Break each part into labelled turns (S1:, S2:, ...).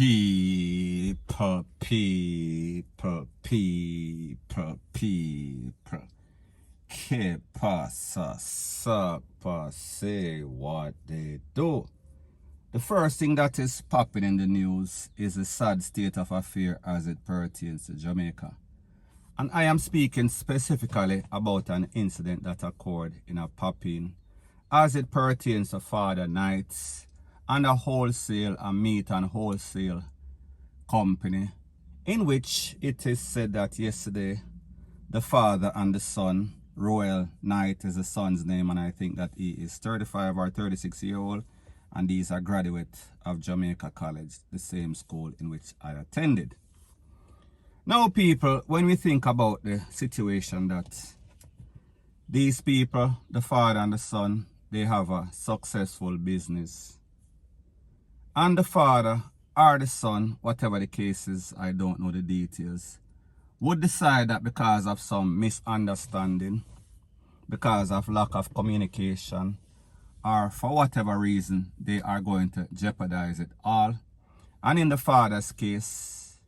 S1: People. Que pasa, supa, say what they do. The first thing that is popping in the news is the sad state of affairs as it pertains to Jamaica. And I am speaking specifically about an incident that occurred in a popping as it pertains to Father nights and a wholesale and meat and wholesale company, in which it is said that yesterday the father and the son, Royal Knight is the son's name, and I think that he is 35 or 36 years old, and these are graduates of Jamaica College, the same school in which I attended. Now people, when we think about the situation that these people, the father and the son, they have a successful business, and the father or the son, whatever the case is, I don't know the details, would decide that because of some misunderstanding, because of lack of communication, or for whatever reason, they are going to jeopardize it all. And in the father's case,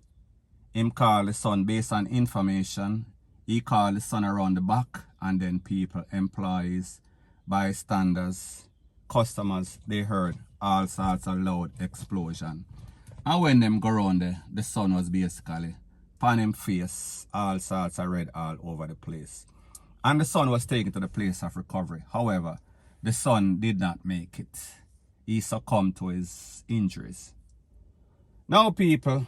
S1: him call the son based on information. He called the son around the back, and then people, employees, bystanders, customers, they heard all sorts of loud explosion. And when them go around there, the son was basically on him face, all sorts of red all over the place. And the son was taken to the place of recovery. However, the son did not make it. He succumbed to his injuries. Now people,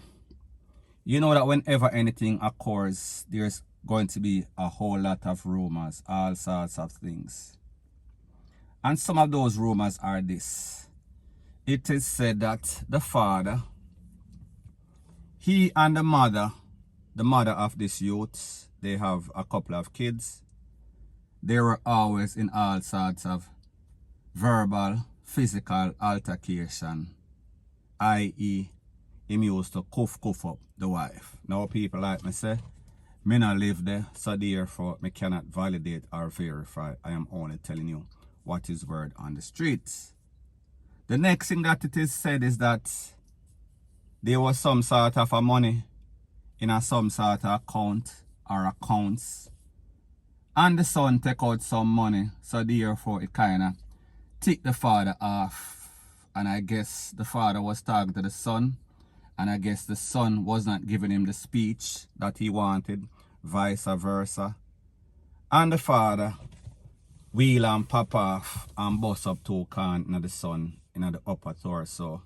S1: you know that whenever anything occurs, there's going to be a whole lot of rumors, all sorts of things. And some of those rumors are this. It is said that the father, he and the mother of this youth, they have a couple of kids. They were always in all sorts of verbal, physical altercation, i.e. him used to cuff up the wife. Now people like me say, me not live there, so therefore me cannot validate or verify. I am only telling you what is word on the streets. The next thing that it is said is that there was some sort of a money in a some sort of account or accounts, and the son take out some money, so therefore it kind of tick the father off. And I guess the father was talking to the son, and I guess the son was not giving him the speech that he wanted, vice versa. And the father wheel and pop off and bust up 2 cans in the son in the upper torso.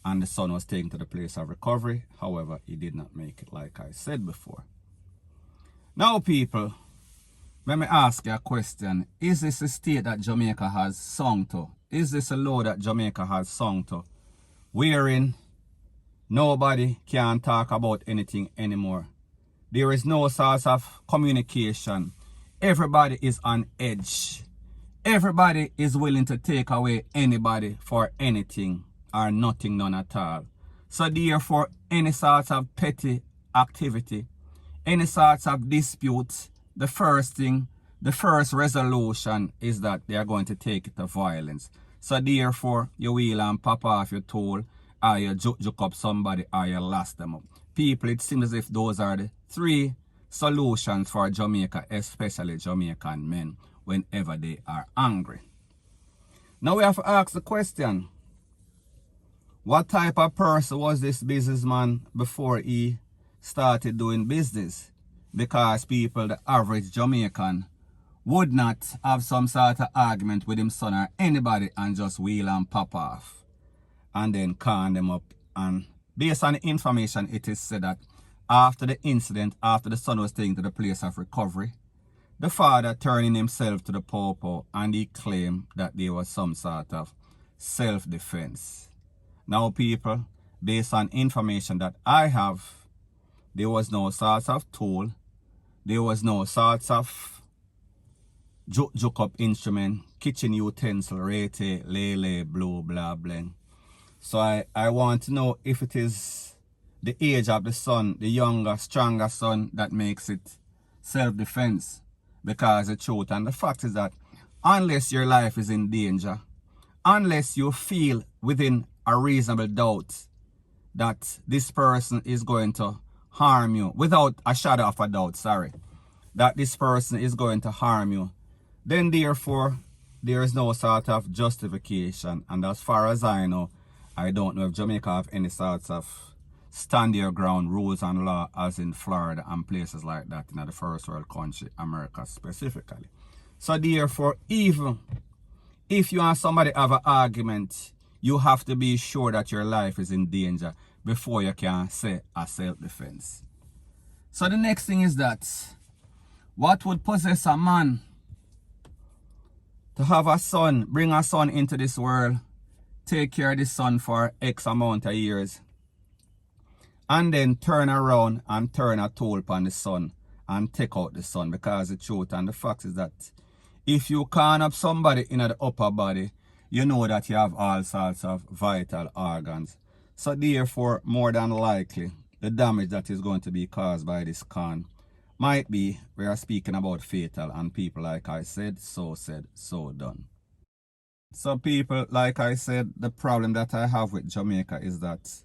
S1: And the son was taken to the place of recovery. However, he did not make it, like I said before. Now people, let me ask you a question. Is this a state that Jamaica has sung to? Is this a law that Jamaica has sung to, wherein nobody can talk about anything anymore? There is no source of communication. Everybody is on edge. Everybody is willing to take away anybody for anything or nothing, none at all. So therefore, any sort of petty activity, any sorts of disputes, the first resolution is that they are going to take it to violence. So therefore, you wheel and pop off your tool, or you juke up somebody, or you last them up. People, it seems as if those are the 3 solutions for Jamaica, especially Jamaican men, whenever they are angry. Now we have to ask the question, what type of person was this businessman before he started doing business? Because people, the average Jamaican, would not have some sort of argument with him son or anybody and just wheel and pop off and then calm them up. And based on the information, it is said that after the incident, after the son was taken to the place of recovery, the father turning himself to the popo, and he claimed that there was some sort of self-defense. Now people, based on information that I have, there was no sorts of tool, there was no sorts of juke up instrument, kitchen utensil, rete, lele, blue, blah, bling. So I want to know if it is the age of the son, the younger, stronger son, that makes it self-defense. Because the truth and the fact is that unless your life is in danger, unless you feel within a reasonable doubt that this person is going to harm you, without a shadow of a doubt, sorry, that this person is going to harm you, then therefore there is no sort of justification. And as far as I know, I don't know if Jamaica have any sorts of stand your ground rules and law as in Florida and places like that in the first world country, America specifically. So therefore, even if you and somebody have an argument, you have to be sure that your life is in danger before you can say a self-defense. So the next thing is that, what would possess a man to have a son, bring a son into this world, take care of this son for X amount of years, and then turn around and turn a toll upon the son and take out the son? Because the truth and the fact is that if you can't have somebody in the upper body, you know that you have all sorts of vital organs. So therefore, more than likely, the damage that is going to be caused by this con might be, we are speaking about fatal, and people, like I said, so done. So people, like I said, the problem that I have with Jamaica is that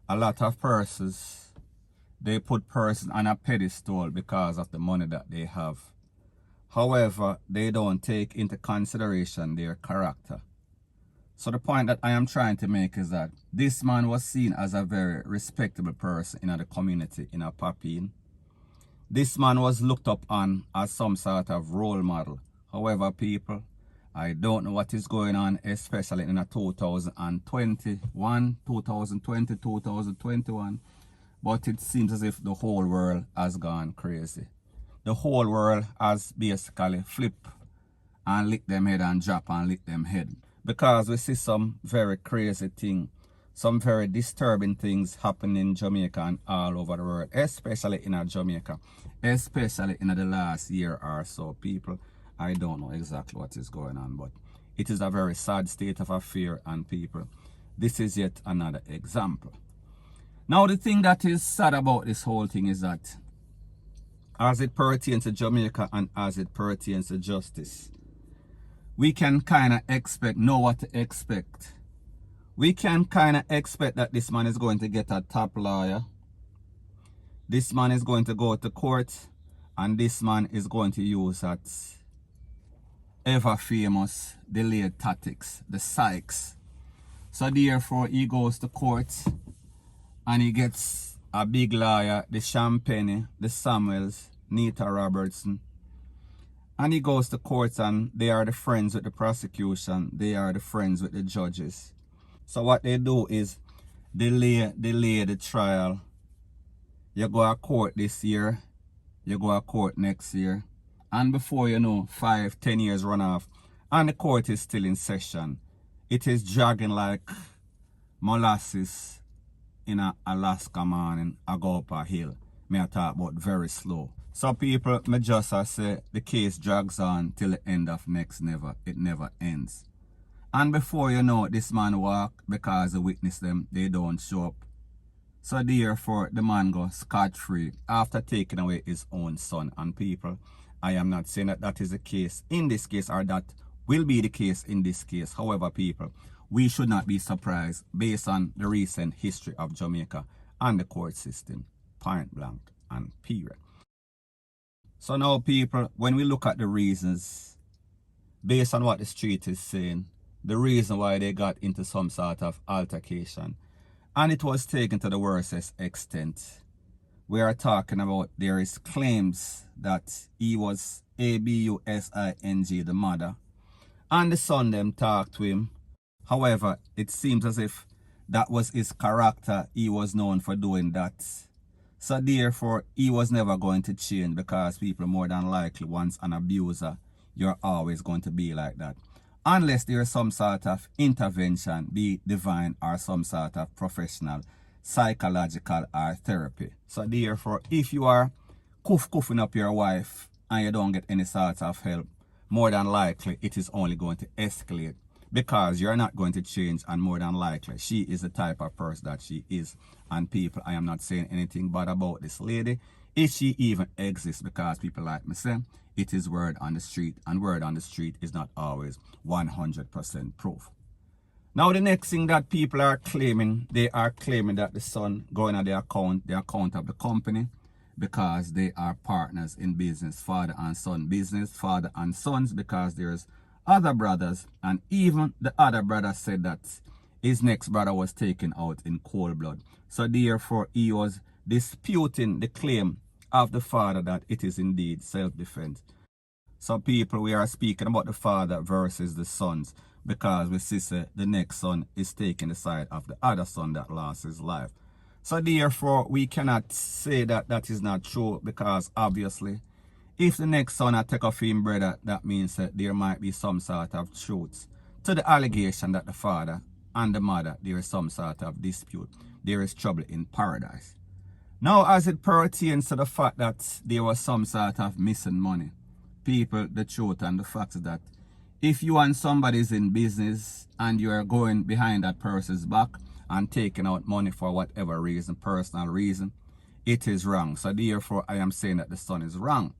S1: a lot of persons, they put persons on a pedestal because of the money that they have. However, they don't take into consideration their character. So the point that I am trying to make is that this man was seen as a very respectable person in the community in a Papine. This man was looked up on as some sort of role model. However, people, I don't know what is going on, especially in a 2021, 2020, 2021. But it seems as if the whole world has gone crazy. The whole world has basically flipped and lick them head and drop and lick them head. Because we see some very crazy thing, some very disturbing things happening in Jamaica and all over the world, especially in Jamaica, especially in the last year or so. People, I don't know exactly what is going on, but it is a very sad state of affairs, and people, this is yet another example. Now, the thing that is sad about this whole thing is that as it pertains to Jamaica and as it pertains to justice, we can kind of know what to expect. We can kind of expect that this man is going to get a top lawyer. This man is going to go to court, and this man is going to use that ever famous delayed tactics, the Sykes. So therefore, he goes to court and he gets a big lawyer, the Champagne, the Samuels, Nita Robertson. And he goes to court, and they are the friends with the prosecution. They are the friends with the judges. So what they do is delay the trial. You go to court this year, you go to court next year, and before you know, 5-10 years run off, and the court is still in session. It is dragging like molasses in a Alaska morning. I go up a hill. Me I talk about very slow. So people, me just say the case drags on till the end of next never. It never ends. And before you know, this man walk because the witness them, they don't show up. So therefore, the man goes scot-free after taking away his own son. And people, I am not saying that that is the case in this case, or that will be the case in this case. However, people, we should not be surprised based on the recent history of Jamaica and the court system, point blank and period. So now, people, when we look at the reasons, based on what the street is saying, the reason why they got into some sort of altercation, and it was taken to the worstest extent, we are talking about there is claims that he was abusing the mother, and the son them talked to him. However, it seems as if that was his character. He was known for doing that. So therefore, he was never going to change, because people, more than likely, once an abuser, you're always going to be like that. Unless there is some sort of intervention, be it divine or some sort of professional, psychological or therapy. So therefore, if you are cuffing up your wife and you don't get any sort of help, more than likely it is only going to escalate, because you're not going to change, and more than likely she is the type of person that she is. And people, I am not saying anything bad about this lady, if she even exists, because people like me say, it is word on the street, and word on the street is not always 100% proof. Now the next thing that people are claiming, they are claiming that the son going on the account of the company, because they are partners in business, father and son business, father and sons, because there's other brothers, and even the other brother said that his next brother was taken out in cold blood. So therefore he was disputing the claim of the father that it is indeed self-defense. So people, we are speaking about the father versus the sons, because we see the next son is taking the side of the other son that lost his life. So therefore, we cannot say that that is not true, because obviously, if the next son had take off him brother, that means that there might be some sort of truth to the allegation that the father and the mother, there is some sort of dispute. There is trouble in paradise. Now, as it pertains to the fact that there was some sort of missing money, people, the truth and the fact is that if you and somebody is in business and you are going behind that person's back and taking out money for whatever reason, personal reason, it is wrong. So therefore, I am saying that the son is wrong.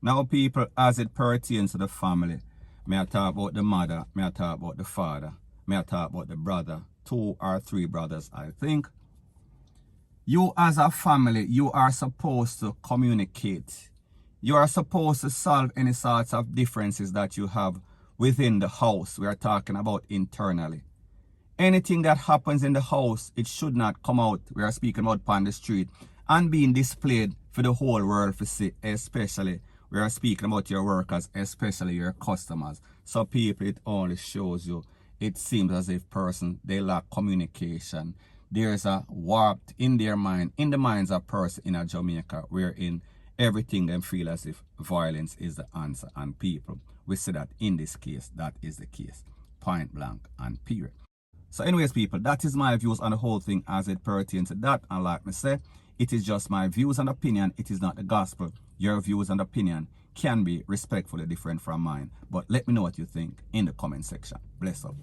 S1: Now, people, as it pertains to the family, may I talk about the mother, may I talk about the father, may I talk about the brother, 2 or 3 brothers, I think. You as a family, you are supposed to communicate. You are supposed to solve any sorts of differences that you have within the house. We are talking about internally. Anything that happens in the house, it should not come out. We are speaking about on the street and being displayed for the whole world to see, especially we are speaking about your workers, especially your customers. So people, it only shows you, it seems as if person, they lack communication. There's a warped in their mind, in the minds of person in a Jamaica, wherein everything them feel as if violence is the answer, and people, we see that in this case, that is the case, point blank and period. So anyways, people, that is my views on the whole thing as it pertains to that. And like me say, it is just my views and opinion. It is not the gospel. Your views and opinion can be respectfully different from mine. But let me know what you think in the comment section. Bless up.